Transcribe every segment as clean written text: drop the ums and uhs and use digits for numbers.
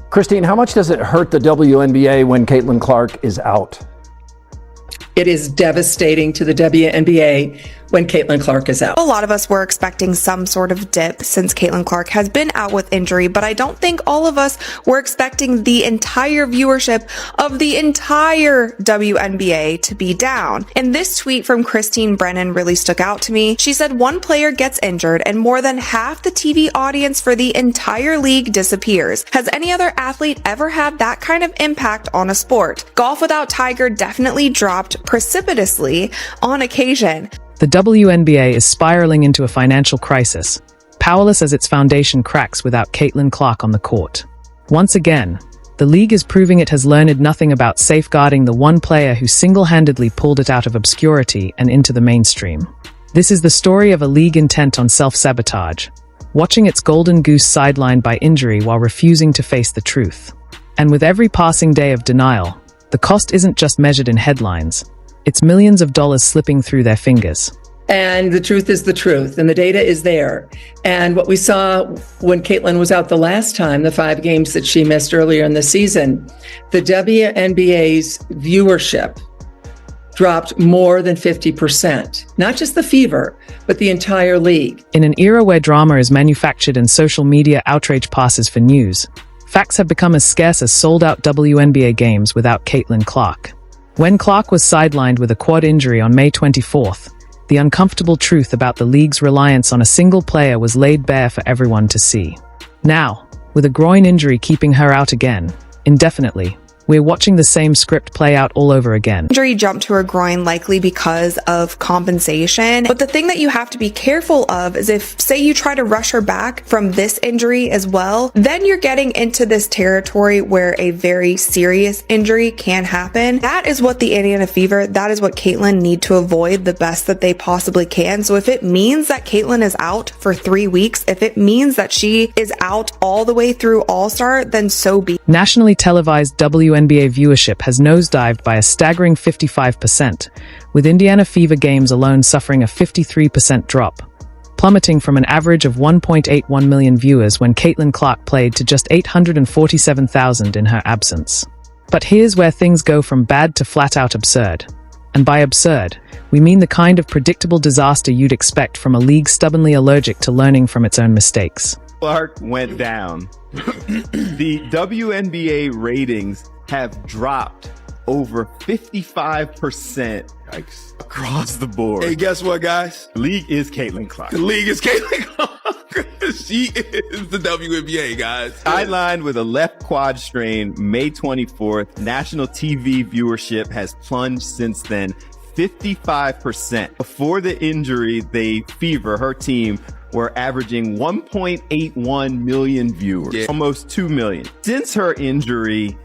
Christine, how much does it hurt the WNBA when CaitlinClark is out? It is devastating to the WNBA when CaitlinClark is out. A lot of us were expecting some sort of dip since CaitlinClark has been out with injury, but I don't think all of us were expecting the entire viewership of the entire WNBA to be down. And this tweet from Christine Brennan really stuck out to me. She said, one player gets injured and more than half the TV audience for the entire league disappears. Has any other athlete ever had that kind of impact on a sport? Golf without Tiger definitely dropped precipitously on occasion. The WNBA is spiraling into a financial crisis, powerless as its foundation cracks without CaitlinClark on the court. Once again, the league is proving it has learned nothing about safeguarding the one player who single-handedly pulled it out of obscurity and into the mainstream. This is the story of a league intent on self-sabotage, watching its golden goose sidelined by injury while refusing to face the truth. And with every passing day of denial, the cost isn't just measured in headlines. It's millions of dollars slipping through their fingers. And the truth is the truth, and the data is there. And what we saw when Caitlin was out the last time, the 5 games that she missed earlier in the season, the WNBA's viewership dropped more than 50%. Not just the Fever, but the entire league. In an era where drama is manufactured and social media outrage passes for news, facts have become as scarce as sold-out WNBA games without CaitlinClark. When Clark was sidelined with a quad injury on May 24th, the uncomfortable truth about the league's reliance on a single player was laid bare for everyone to see. Now, with a groin injury keeping her out again, indefinitely, we're watching the same script play out all over again. Injury jumped to her groin likely because of compensation. But the thing that you have to be careful of is if, say, you try to rush her back from this injury as well, then you're getting into this territory where a very serious injury can happen. That is what the Indiana Fever, that is what Caitlin need to avoid the best that they possibly can. So if it means that Caitlin is out for 3 weeks, if it means that she is out all the way through All-Star, then so be it. Nationally televised WNBA viewership has nosedived by a staggering 55%, with Indiana Fever games alone suffering a 53% drop, plummeting from an average of 1.81 million viewers when CaitlinClark played to just 847,000 in her absence. But here's where things go from bad to flat-out absurd. And by absurd, we mean the kind of predictable disaster you'd expect from a league stubbornly allergic to learning from its own mistakes. Clark went down. The WNBA ratings have dropped over 55%. Yikes. Across the board. Hey, guess what, guys? The league is CaitlinClark. The league is CaitlinClark. She is the WNBA, guys. Sidelined with a left quad strain May 24th. National TV viewership has plunged since then 55%. Before the injury, the Fever, her team, were averaging 1.81 million viewers, almost 2 million. Since her injury,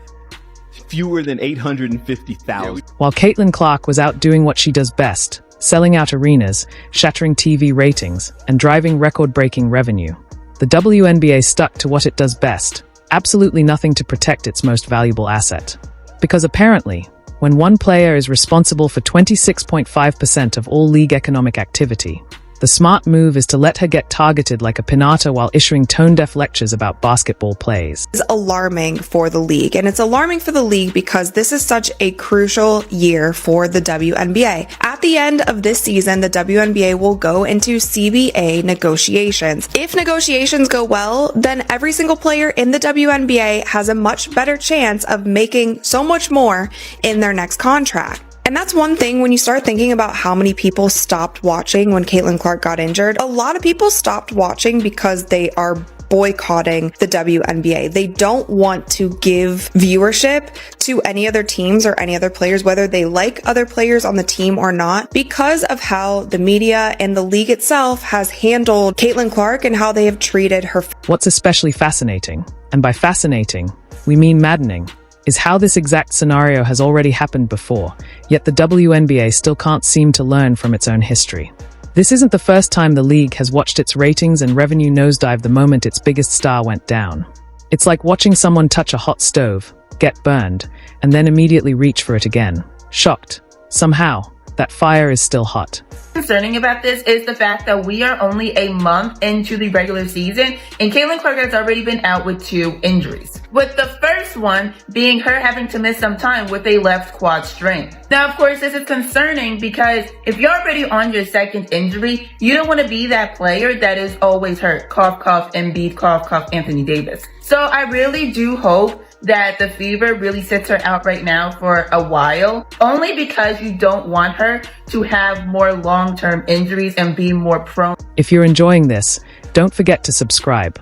fewer than 850,000. While CaitlinClark was out doing what she does best, selling out arenas, shattering TV ratings, and driving record-breaking revenue, the WNBA stuck to what it does best, absolutely nothing to protect its most valuable asset. Because apparently, when one player is responsible for 26.5% of all league economic activity, the smart move is to let her get targeted like a pinata while issuing tone-deaf lectures about basketball plays. It's alarming for the league, and it's alarming for the league because this is such a crucial year for the WNBA. At the end of this season, the WNBA will go into CBA negotiations. If negotiations go well, then every single player in the WNBA has a much better chance of making so much more in their next contract. And that's one thing when you start thinking about how many people stopped watching when CaitlinClark got injured. A lot of people stopped watching because they are boycotting the WNBA. They don't want to give viewership to any other teams or any other players, whether they like other players on the team or not, because of how the media and the league itself has handled CaitlinClark and how they have treated her. What's especially fascinating, and by fascinating, we mean maddening, is how this exact scenario has already happened before, yet the WNBA still can't seem to learn from its own history. This isn't the first time the league has watched its ratings and revenue nosedive the moment its biggest star went down. It's like watching someone touch a hot stove, get burned, and then immediately reach for it again, shocked, somehow, that fire is still hot. Concerning about this is the fact that we are only a month into the regular season and CaitlinClark has already been out with 2 injuries. With the first one being her having to miss some time with a left quad strain. Now, of course, this is concerning because if you're already on your second injury, you don't want to be that player that is always hurt. Cough, cough, Embiid, cough, cough, Anthony Davis. So I really do hope that the Fever really sits her out right now for a while, only because you don't want her to have more long-term injuries and be more prone. If you're enjoying this, don't forget to subscribe.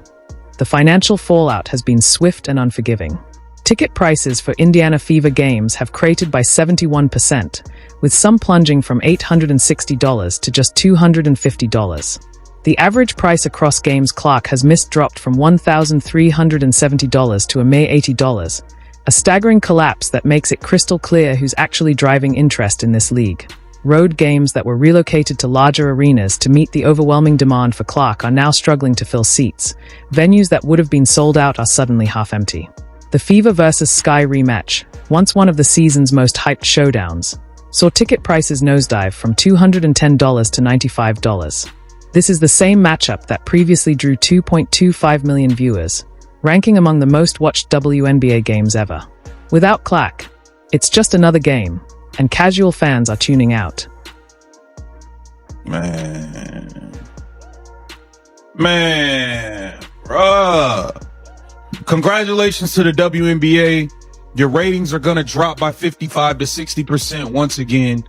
The financial fallout has been swift and unforgiving. Ticket prices for Indiana Fever games have cratered by 71%, with some plunging from $860 to just $250. The average price across games Clark has missed dropped from $1,370 to a mere $80, a staggering collapse that makes it crystal clear who's actually driving interest in this league. Road games that were relocated to larger arenas to meet the overwhelming demand for Clark are now struggling to fill seats. Venues that would have been sold out are suddenly half empty. The Fever vs. Sky rematch, once one of the season's most hyped showdowns, saw ticket prices nosedive from $210 to $95. This is the same matchup that previously drew 2.25 million viewers, ranking among the most watched WNBA games ever. Without Clark, it's just another game, and casual fans are tuning out. Man, bruh. Congratulations to the WNBA. Your ratings are going to drop by 55 to 60% once again.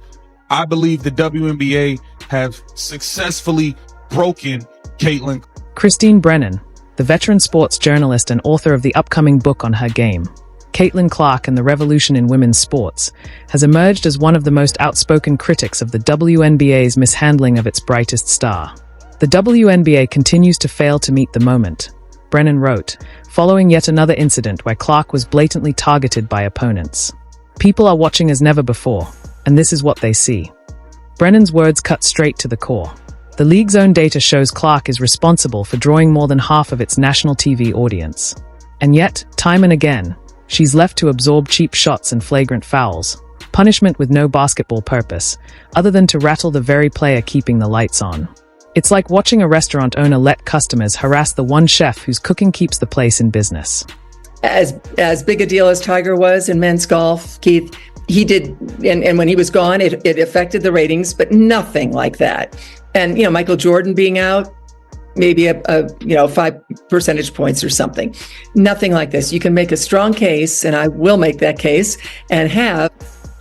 I believe the WNBA have successfully broken Caitlin. Christine Brennan, the veteran sports journalist and author of the upcoming book on her game, CaitlinClark and the Revolution in Women's Sports, has emerged as one of the most outspoken critics of the WNBA's mishandling of its brightest star. The WNBA continues to fail to meet the moment, Brennan wrote, following yet another incident where Clark was blatantly targeted by opponents. People are watching as never before, and this is what they see. Brennan's words cut straight to the core. The league's own data shows Clark is responsible for drawing more than half of its national TV audience. And yet, time and again, she's left to absorb cheap shots and flagrant fouls, punishment with no basketball purpose, other than to rattle the very player keeping the lights on. It's like watching a restaurant owner let customers harass the one chef whose cooking keeps the place in business. As big a deal as Tiger was in men's golf, Keith, he did, and when he was gone, it affected the ratings, but nothing like that. And, Michael Jordan being out, maybe a 5 percentage points or something. Nothing like this. You can make a strong case, and I will make that case, and have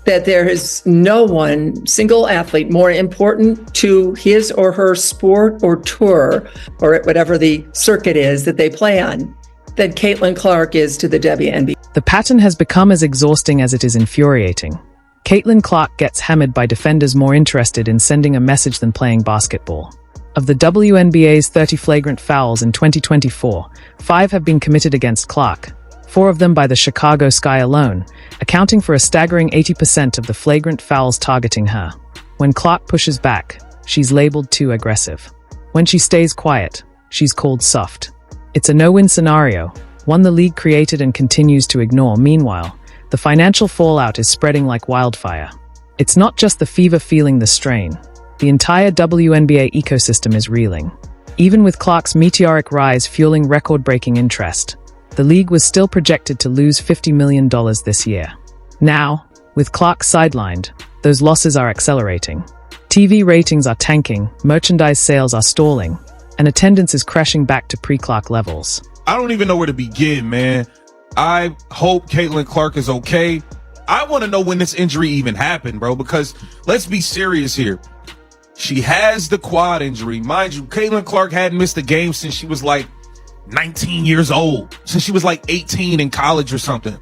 that there is no one single athlete more important to his or her sport or tour or whatever the circuit is that they play on than CaitlinClark is to the WNBA. The pattern has become as exhausting as it is infuriating. CaitlinClark gets hammered by defenders more interested in sending a message than playing basketball. Of the WNBA's 30 flagrant fouls in 2024, 5 have been committed against Clark, 4 of them by the Chicago Sky alone, accounting for a staggering 80% of the flagrant fouls targeting her. When Clark pushes back, she's labeled too aggressive. When she stays quiet, she's called soft. It's a no-win scenario, one the league created and continues to ignore. Meanwhile, the financial fallout is spreading like wildfire. It's not just the Fever feeling the strain. The entire WNBA ecosystem is reeling. Even with Clark's meteoric rise fueling record-breaking interest, the league was still projected to lose $50 million this year. Now, with Clark sidelined, those losses are accelerating. TV ratings are tanking, merchandise sales are stalling, and attendance is crashing back to pre-Clark levels. I don't even know where to begin, man. I hope CaitlinClark is okay. I want to know when this injury even happened, bro, because let's be serious here. She has the quad injury. Mind you, CaitlinClark hadn't missed a game since she was like 19 years old, since she was like 18 in college or something.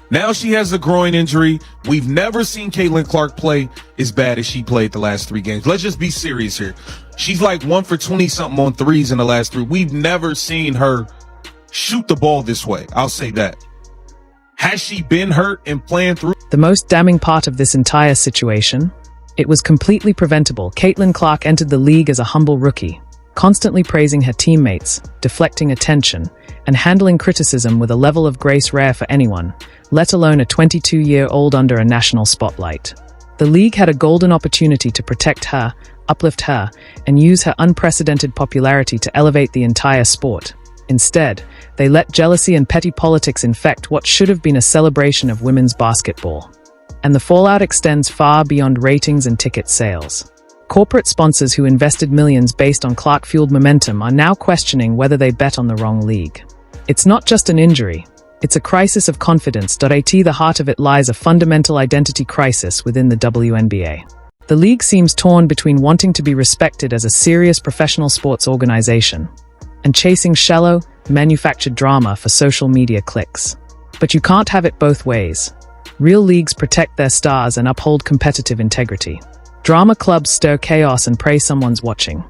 Now she has a groin injury. We've never seen CaitlinClark play as bad as she played the last 3 games. Let's just be serious here. She's like 1 for 20-something on threes in the last 3. We've never seen her shoot the ball this way. I'll say that. Has she been hurt and playing through? The most damning part of this entire situation? It was completely preventable. CaitlinClark entered the league as a humble rookie, constantly praising her teammates, deflecting attention, and handling criticism with a level of grace rare for anyone, let alone a 22-year-old under a national spotlight. The league had a golden opportunity to protect her, uplift her, and use her unprecedented popularity to elevate the entire sport. Instead, they let jealousy and petty politics infect what should have been a celebration of women's basketball. And the fallout extends far beyond ratings and ticket sales. Corporate sponsors who invested millions based on Clark-fueled momentum are now questioning whether they bet on the wrong league. It's not just an injury. It's a crisis of confidence. At the heart of it lies a fundamental identity crisis within the WNBA. The league seems torn between wanting to be respected as a serious professional sports organization and chasing shallow, manufactured drama for social media clicks. But you can't have it both ways. Real leagues protect their stars and uphold competitive integrity. Drama clubs stir chaos and pray someone's watching.